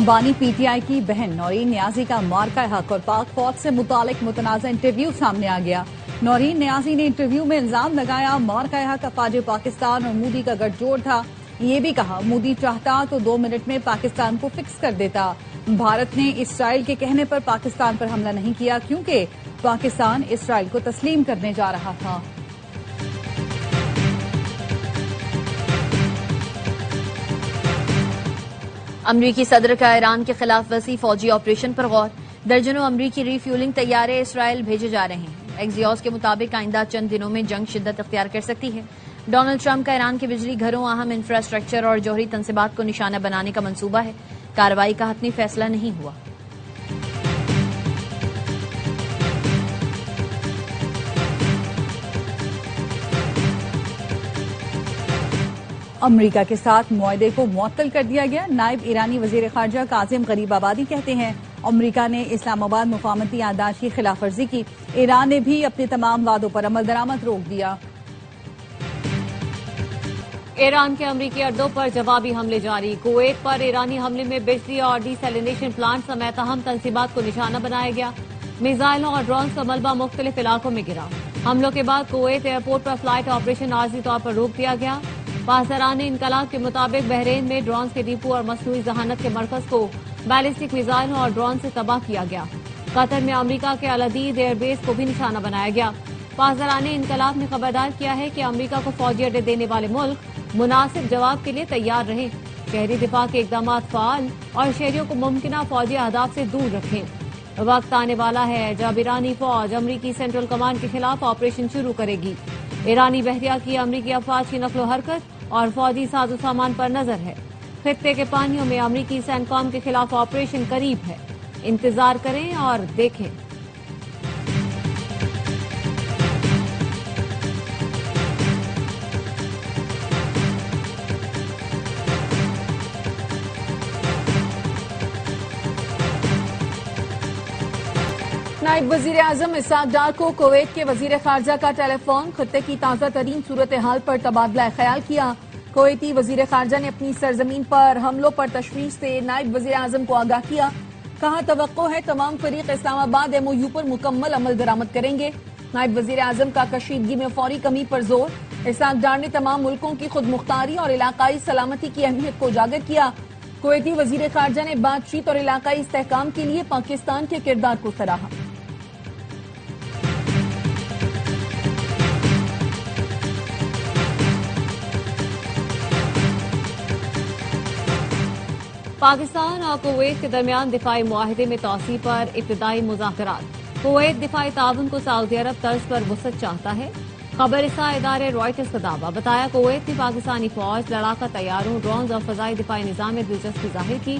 بانی P T I کی بہن نورین نیازی کا مارکہ حق اور پاک فوج سے متعلق متنازع انٹرویو سامنے آ گیا۔ نورین نیازی نے انٹرویو میں الزام لگایا مارکہ حق افواج پاکستان اور مودی کا گٹھ جوڑ تھا۔ یہ بھی کہا مودی چاہتا تو 2 منٹ میں پاکستان کو فکس کر دیتا۔ بھارت نے اسرائیل کے کہنے پر پاکستان پر حملہ نہیں کیا کیونکہ پاکستان اسرائیل کو تسلیم کرنے جا رہا تھا۔ امریکی صدر کا ایران کے خلاف وسیع فوجی آپریشن پر غور۔ درجنوں امریکی ری فیولنگ طیارے اسرائیل بھیجے جا رہے ہیں۔ ایکزیوس کے مطابق آئندہ چند دنوں میں جنگ شدت اختیار کر سکتی ہے۔ ڈونلڈ ٹرمپ کا ایران کے بجلی گھروں، اہم انفراسٹرکچر اور جوہری تنصیبات کو نشانہ بنانے کا منصوبہ ہے۔ کارروائی کا حتمی فیصلہ نہیں ہوا۔ امریکہ کے ساتھ معاہدے کو معطل کر دیا گیا۔ نائب ایرانی وزیر خارجہ کاظم غریب آبادی کہتے ہیں امریکہ نے اسلام آباد مفاہمتی یادداشت کی خلاف ورزی کی، ایران نے بھی اپنے تمام وعدوں پر عمل درآمد روک دیا۔ ایران کے امریکی اڈوں پر جوابی حملے جاری۔ کویت پر ایرانی حملے میں بجلی اور ڈی سیلینیشن پلانٹ سمیت اہم تنصیبات کو نشانہ بنایا گیا۔ میزائلوں اور ڈرونز کا ملبہ مختلف علاقوں میں گرا۔ حملوں کے بعد کویت ایئرپورٹ پر فلائٹ آپریشن عارضی طور پر روک دیا گیا۔ پاسداران انقلاب کے مطابق بحرین میں ڈرونز کے ڈپو اور مصنوعی ذہانت کے مرکز کو بیلسٹک میزائلوں اور ڈرون سے تباہ کیا گیا۔ قطر میں امریکہ کے العدید ایئر بیس کو بھی نشانہ بنایا گیا۔ پاسداران انقلاب نے خبردار کیا ہے کہ امریکہ کو فوجی اڈے دینے والے ملک مناسب جواب کے لیے تیار رہیں، شہری دفاع کے اقدامات فعال اور شہریوں کو ممکنہ فوجی اہداف سے دور رکھیں۔ وقت آنے والا ہے جب ایرانی فوج امریکی سینٹرل کمانڈ کے خلاف آپریشن شروع کرے گی۔ ایرانی بحریہ کی امریکی افواج کی نقل و حرکت اور فوجی ساز و سامان پر نظر ہے۔ خطے کے پانیوں میں امریکی سینکام کے خلاف آپریشن قریب ہے۔ انتظار کریں اور دیکھیں۔ نائب وزیر اعظم اسحاق ڈار کو کویت کے وزیر خارجہ کا ٹیلی فون، خطے کی تازہ ترین صورتحال پر تبادلہ خیال کیا۔ کویتی وزیر خارجہ نے اپنی سرزمین پر حملوں پر تشویش سے نائب وزیر اعظم کو آگاہ کیا۔ کہا توقع ہے تمام فریق اسلام آباد ایم او یو پر مکمل عمل درآمد کریں گے۔ نائب وزیر اعظم کا کشیدگی میں فوری کمی پر زور۔ اسحاق ڈار نے تمام ملکوں کی خود مختاری اور علاقائی سلامتی کی اہمیت کو اجاگر کیا۔ کویتی وزیر خارجہ نے بات چیت اور علاقائی استحکام کے لیے پاکستان کے کردار کو سراہا۔ پاکستان اور کویت کے درمیان دفاعی معاہدے میں توسیع پر ابتدائی مذاکرات۔ کویت دفاعی تعاون کو سعودی عرب طرز پر وسعت چاہتا ہے۔ خبر رساں ادارے رائٹرز کا دعویٰ۔ بتایا کویت نے پاکستانی فوج، لڑاکا طیاروں، ڈرونز اور فضائی دفاعی نظام میں دلچسپی ظاہر کی۔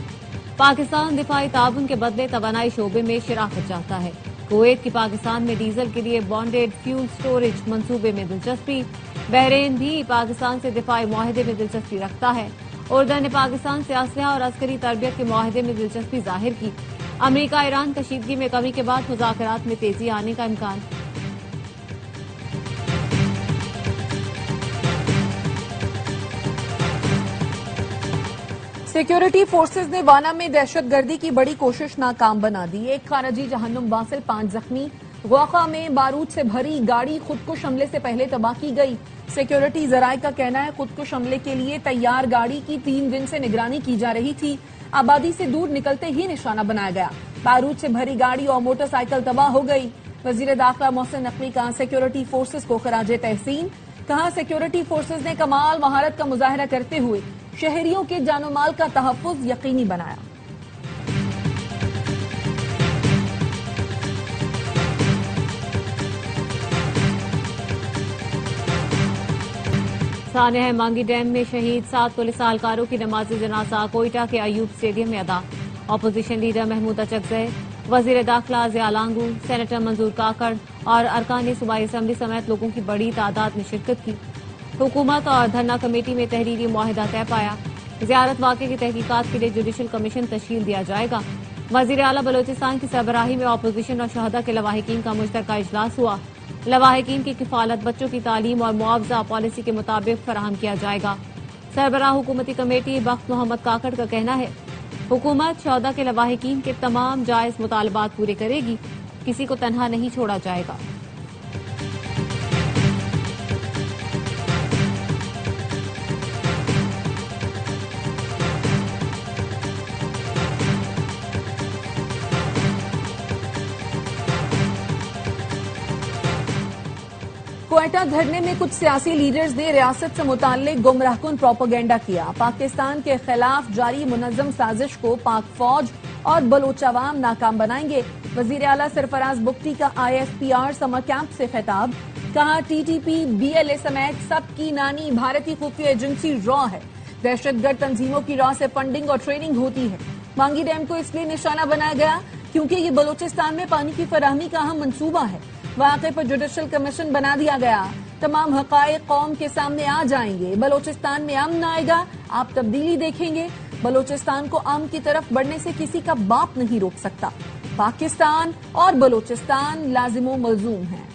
پاکستان دفاعی تعاون کے بدلے توانائی شعبے میں شراکت چاہتا ہے۔ کویت کی پاکستان میں ڈیزل کے لیے بانڈیڈ فیول سٹوریج منصوبے میں دلچسپی۔ بحرین بھی پاکستان سے دفاعی معاہدے میں دلچسپی رکھتا ہے۔ اردن نے پاکستان سے اسلحہ اور عسکری تربیت کے معاہدے میں دلچسپی ظاہر کی۔ امریکہ ایران کشیدگی میں کمی کے بعد مذاکرات میں تیزی آنے کا امکان۔ سیکیورٹی فورسز نے وانا میں دہشت گردی کی بڑی کوشش ناکام بنا دی۔ ایک خارجی جہنم باسل، 5 زخمی۔ غوقہ میں بارود سے بھری گاڑی خودکش حملے سے پہلے تباہ کی گئی۔ سیکیورٹی ذرائع کا کہنا ہے خودکش حملے کے لیے تیار گاڑی کی 3 دن سے نگرانی کی جا رہی تھی۔ آبادی سے دور نکلتے ہی نشانہ بنایا گیا۔ بارود سے بھری گاڑی اور موٹر سائیکل تباہ ہو گئی۔ وزیر داخلہ محسن نقوی کا سیکیورٹی فورسز کو خراج تحسین۔ کہا سیکیورٹی فورسز نے کمال مہارت کا مظاہرہ کرتے ہوئے شہریوں کے جان و مال کا تحفظ یقینی بنایا۔ سانحہ مانگی ڈیم میں شہید 7 پولیس اہلکاروں کی نماز جنازہ کوئٹہ کے ایوب اسٹیڈیم میں ادا۔ اپوزیشن لیڈر محمود اچکزئی، وزیر داخلہ ضیاء لانگو، سینیٹر منظور کاکڑ اور ارکان صوبائی اسمبلی سمیت لوگوں کی بڑی تعداد نے شرکت کی۔ حکومت اور دھرنا کمیٹی میں تحریری معاہدہ طے پایا۔ زیارت واقعے کی تحقیقات کے لیے جوڈیشل کمیشن تشکیل دیا جائے گا۔ وزیر اعلیٰ بلوچستان کی سربراہی میں اپوزیشن اور شہداء کے لواحقین کا مشترکہ اجلاس ہوا۔ لواحقین کی کفالت بچوں کی تعلیم اور معاوضہ پالیسی کے مطابق فراہم کیا جائے گا۔ سربراہ حکومتی کمیٹی بخت محمد کاکڑ کا کہنا ہے हुकूमत शौदा के लवाहिकीन के तमाम जायज मुतालबात पूरे करेगी, किसी को तनहा नहीं छोड़ा जाएगा। क्वेटा धरने में कुछ सियासी लीडर्स ने रियासत से मुताल्लिक गुमराहकुन प्रोपेगेंडा किया। पाकिस्तान के खिलाफ जारी मुनज़्ज़म साजिश को पाक फौज और बलोच अवाम नाकाम बनाएंगे। वजीर आला सरफराज बुख्ती का ISPR समर कैंप से खिताब, कहा TTP BLA समेत सबकी नानी भारतीय खुफिया एजेंसी रॉ है। दहशतगर्द तंजीमों की रॉ से फंडिंग और ट्रेनिंग होती है। मांगी डैम को इसलिए निशाना बनाया गया क्योंकि ये बलोचिस्तान में पानी की फराहमी का अहम मंसूबा है। वाक़े पर जुडिशल कमीशन बना दिया गया। तमाम हक़ाइक़ कौम के सामने आ जाएंगे। बलोचिस्तान में अमन आएगा, आप तब्दीली देखेंगे। बलोचिस्तान को अमन की तरफ बढ़ने से किसी का बाप नहीं रोक सकता। पाकिस्तान और बलोचिस्तान लाजिमो मलजूम हैं।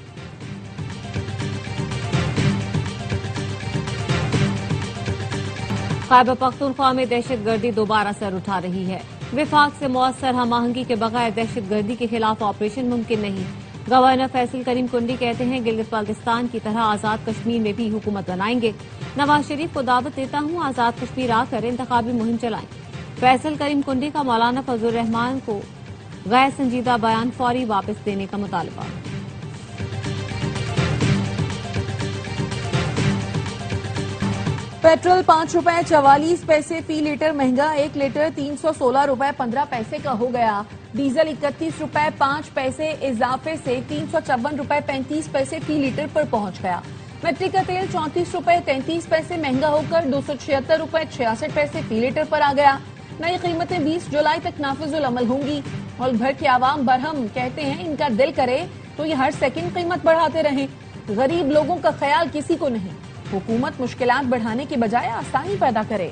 खैबर पख्तूनख्वा में दहशतगर्दी दोबारा सर उठा रही है। विफाक से मौसर हमआहंगी के बगैर दहशतगर्दी के खिलाफ ऑपरेशन मुमकिन नहीं। गवर्नर फैसल करीम कुंडी कहते हैं गिलगित बाल्टिस्तान की तरह आजाद कश्मीर में भी हुकूमत बनाएंगे। नवाज शरीफ को दावत देता हूं, आजाद कश्मीर आकर इंतखाबी मुहिम चलाएं। फैसल करीम कुंडी का मौलाना फजलुर रहमान को गैर संजीदा बयान फौरी वापस देने का मुतालबा। पेट्रोल 5 रुपए 44 पैसे फी लीटर महंगा, 1 लीटर 316 रुपए 15 पैसे का हो गया। डीजल 31 रुपए 5 पैसे इजाफे से 354 रुपए 35 पैसे फी लीटर पर पहुंच गया। मिट्टी का तेल 34 रुपए 33 पैसे महंगा होकर 276 रुपए 66 पैसे फी लीटर पर आ गया। नई कीमतें 20 जुलाई तक नाफिजुल अमल होंगी। मुल्क भर के आवाम बरहम, कहते हैं इनका दिल करे तो ये हर सेकंड कीमत बढ़ाते रहें। गरीब लोगों का ख्याल किसी को नहीं। हुकूमत मुश्किलात बढ़ाने के बजाय आसानी पैदा करे।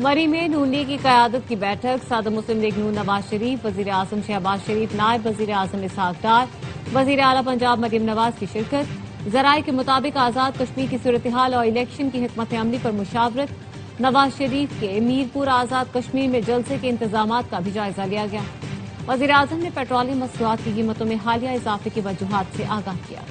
मरी में नून लीग की क़यादत की बैठक। सदर मुस्लिम लीग नून नवाज शरीफ, वजीर आजम शहबाज शरीफ, नायब वजीर आजम इसहाक डार, वजीर आला पंजाब मरियम नवाज की शिरकत। जराये के मुताबिक आजाद कश्मीर की सूरत हाल और इलेक्शन की हिकमत अमली पर मुशावरत। नवाज शरीफ के मीरपुर आजाद कश्मीर में जलसे के इंतजामात का भी जायजा लिया गया। वजीर आजम ने पेट्रोलियम मसनूआत की कीमतों में हालिया इजाफे की वजूहात से आगाह किया।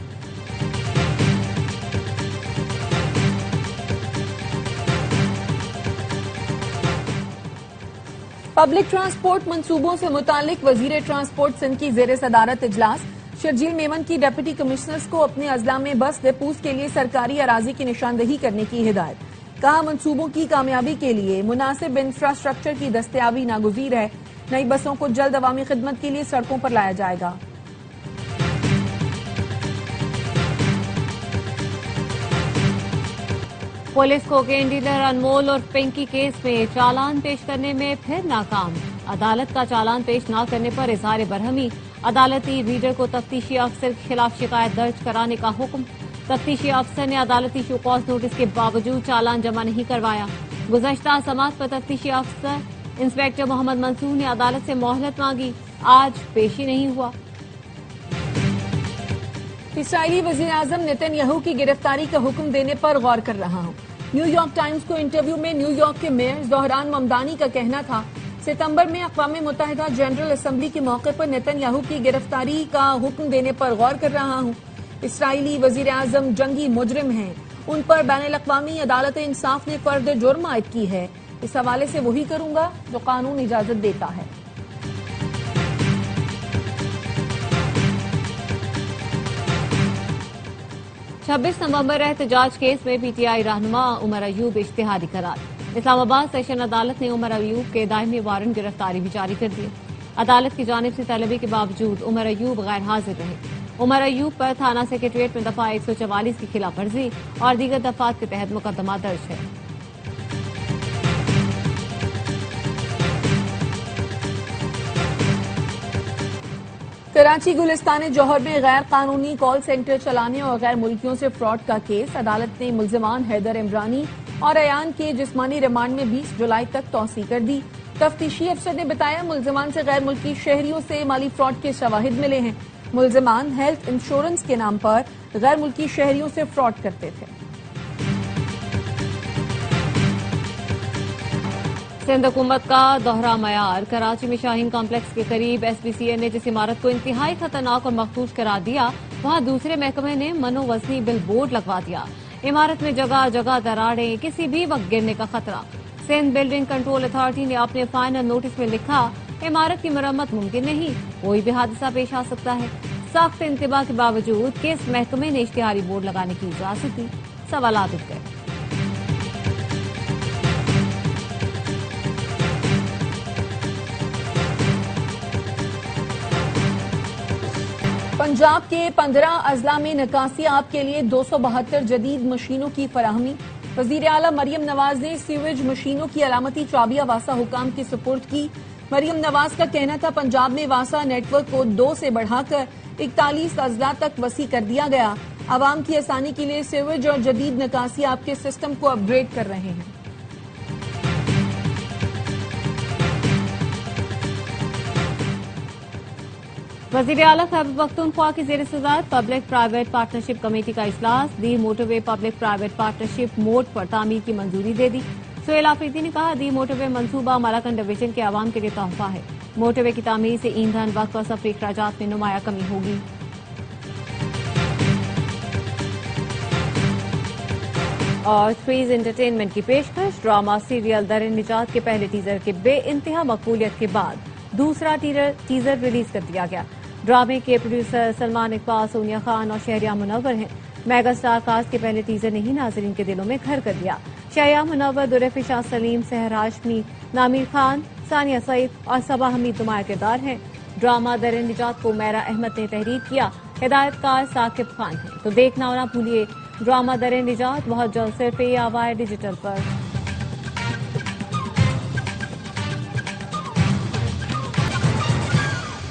पब्लिक ट्रांसपोर्ट मंसूबों से मुतालिक वजीर ट्रांसपोर्ट सिंध की जेर सदारत इजलास। शर्जील मेमन की डिप्टी कमिश्नर्स को अपने अजला में बस डिपोज के लिए सरकारी अराजी की निशानदही करने की हिदायत। कहा, मंसूबों की कामयाबी के लिए मुनासिब इंफ्रास्ट्रक्चर की दस्तयाबी नागुज़ीर है। नई बसों को जल्द अवामी खिदमत के लिए सड़कों पर लाया जाएगा। पुलिस कोकेन डीलर अनमोल और पिंकी केस में चालान पेश करने में फिर नाकाम। अदालत का चालान पेश न करने पर इजहार बरहमी। अदालती रीडर को तफ्तीशी अफसर के खिलाफ शिकायत दर्ज कराने का हुक्म। तफ्तीशी अफसर ने अदालती शोकॉज नोटिस के बावजूद चालान जमा नहीं करवाया। गुज़श्ता समात पर तफ्तीशी अफसर इंस्पेक्टर मोहम्मद मंसूर ने अदालत से मोहलत मांगी, आज पेशी नहीं हुआ। इसराइली वजीर आजम नेतन्याहू की गिरफ्तारी का हुक्म देने पर गौर कर रहा हूं। न्यूयॉर्क टाइम्स को इंटरव्यू में न्यूयॉर्क के मेयर ज़ोहरान ममदानी का कहना था, सितंबर में अक़वाम मुत्तहिदा जनरल असम्बली के मौके पर नेतन्याहू की गिरफ्तारी का हुक्म देने पर गौर कर रहा हूं। इसराइली वजीर आजम जंगी मुजरिम हैं, उन पर बैनुल अक़वामी अदालत इंसाफ ने फर्द जुर्म आयद की है। इस हवाले से वही करूंगा जो कानून इजाजत देता है। छब्बीस नवंबर एहतजाज केस में PTI रहनुमा उमर अयूब इश्तिहारी करार। इस्लामाबाद सेशन अदालत ने उमर अयूब के दायमी वारंट गिरफ्तारी भी जारी कर दिए। अदालत की जानिब से तलबी के बावजूद उमर अयूब गैर हाजिर रहे। उमर अयूब पर थाना सेक्रेटरिएट में दफा 144 की खिलाफ वर्जी और दीगर दफात के तहत मुकदमा दर्ज है। कराची गुलिस्तान जौहर में गैर कानूनी कॉल सेंटर चलाने और गैर मुल्कियों से फ्रॉड का केस। अदालत ने मुल्जिमान हैदर इमरानी और अयान के जिस्मानी रिमांड में 20 जुलाई तक तौसी कर दी। तफ्तीशी अफसर ने बताया, मुल्जिमान से गैर मुल्की शहरियों से माली फ्रॉड के शवाहिद मिले हैं। मुल्जिमान हेल्थ इंश्योरेंस के नाम पर गैर मुल्की शहरियों से फ्रॉड करते थे। सिंध हुकूमत का दोहरा मयार। कराची में शाहीन कॉम्प्लेक्स के करीब SPCA ने जिस इमारत को इंतहाई खतरनाक और मखसूस करार दिया, वहां दूसरे महकमे ने मनोवजनी बिल बोर्ड लगवा दिया। इमारत में जगह जगह दरारें, किसी भी वक्त गिरने का खतरा। सिंध बिल्डिंग कंट्रोल अथॉरिटी ने अपने फाइनल नोटिस में लिखा, इमारत की मरम्मत मुमकिन नहीं, कोई भी हादसा पेश आ सकता है। सख्त इंतबाह के बावजूद किस महकमे ने इश्तिहारी बोर्ड लगाने की इजाजत दी? सवालात उठ गए। पंजाब के 15 अजला में निकासियाब के लिए 272 जदीद मशीनों की फराहमी। वजीर आला मरियम नवाज ने सीवेज मशीनों की अलामती चाबियां वासा हुकाम की सुपुर्द की। मरियम नवाज का कहना था, पंजाब में वासा नेटवर्क को 2 से बढ़ाकर 41 अजला तक वसी कर दिया गया। आवाम की आसानी के लिए सीवेज और जदीद निकासियाब के सिस्टम को अपग्रेड कर रहे हैं। वज़ीर आला खैबर पख्तूनख्वा की ज़ेर सदारत पब्लिक प्राइवेट पार्टनरशिप कमेटी का इजलास। The motorway public private partnership mode पर तामीर की मंजूरी दे दी। सुहेल आफरीदी ने कहा, दी मोटरवे मंसूबा मलाकन डिवीजन के आवाम के लिए तोहफा है। मोटरवे की तामीर से ईंधन, वक्त और सफरी अखराजात में नुमाया कमी होगी। और थ्रीज एंटरटेनमेंट की पेशकश ड्रामा सीरियल दर-ए-निजात के पहले टीजर के बेइंतहा मकबूलियत के बाद दूसरा टीजर रिलीज कर दिया गया। ड्रामे के प्रोड्यूसर सलमान इकबाल, सोनिया खान और शहरियार मुनव्वर हैं। मेगा स्टार कास्ट के पहले टीजर ने ही नाजरीन के दिलों में घर कर दिया। शहरियार मुनव्वर, दुरैफिशा सलीम, सहर हाशमी, नामिर खान, सानिया सईद और सबा हमीद नुमाया किरदार हैं। ड्रामा दर-ए-निजात को मैरा अहमद ने तहरीर किया, हिदायतकार साकिब खान है। तो देखना ना भूलिए ड्रामा दर-ए-निजात बहुत जल्द सिर्फ AWR डिजिटल पर।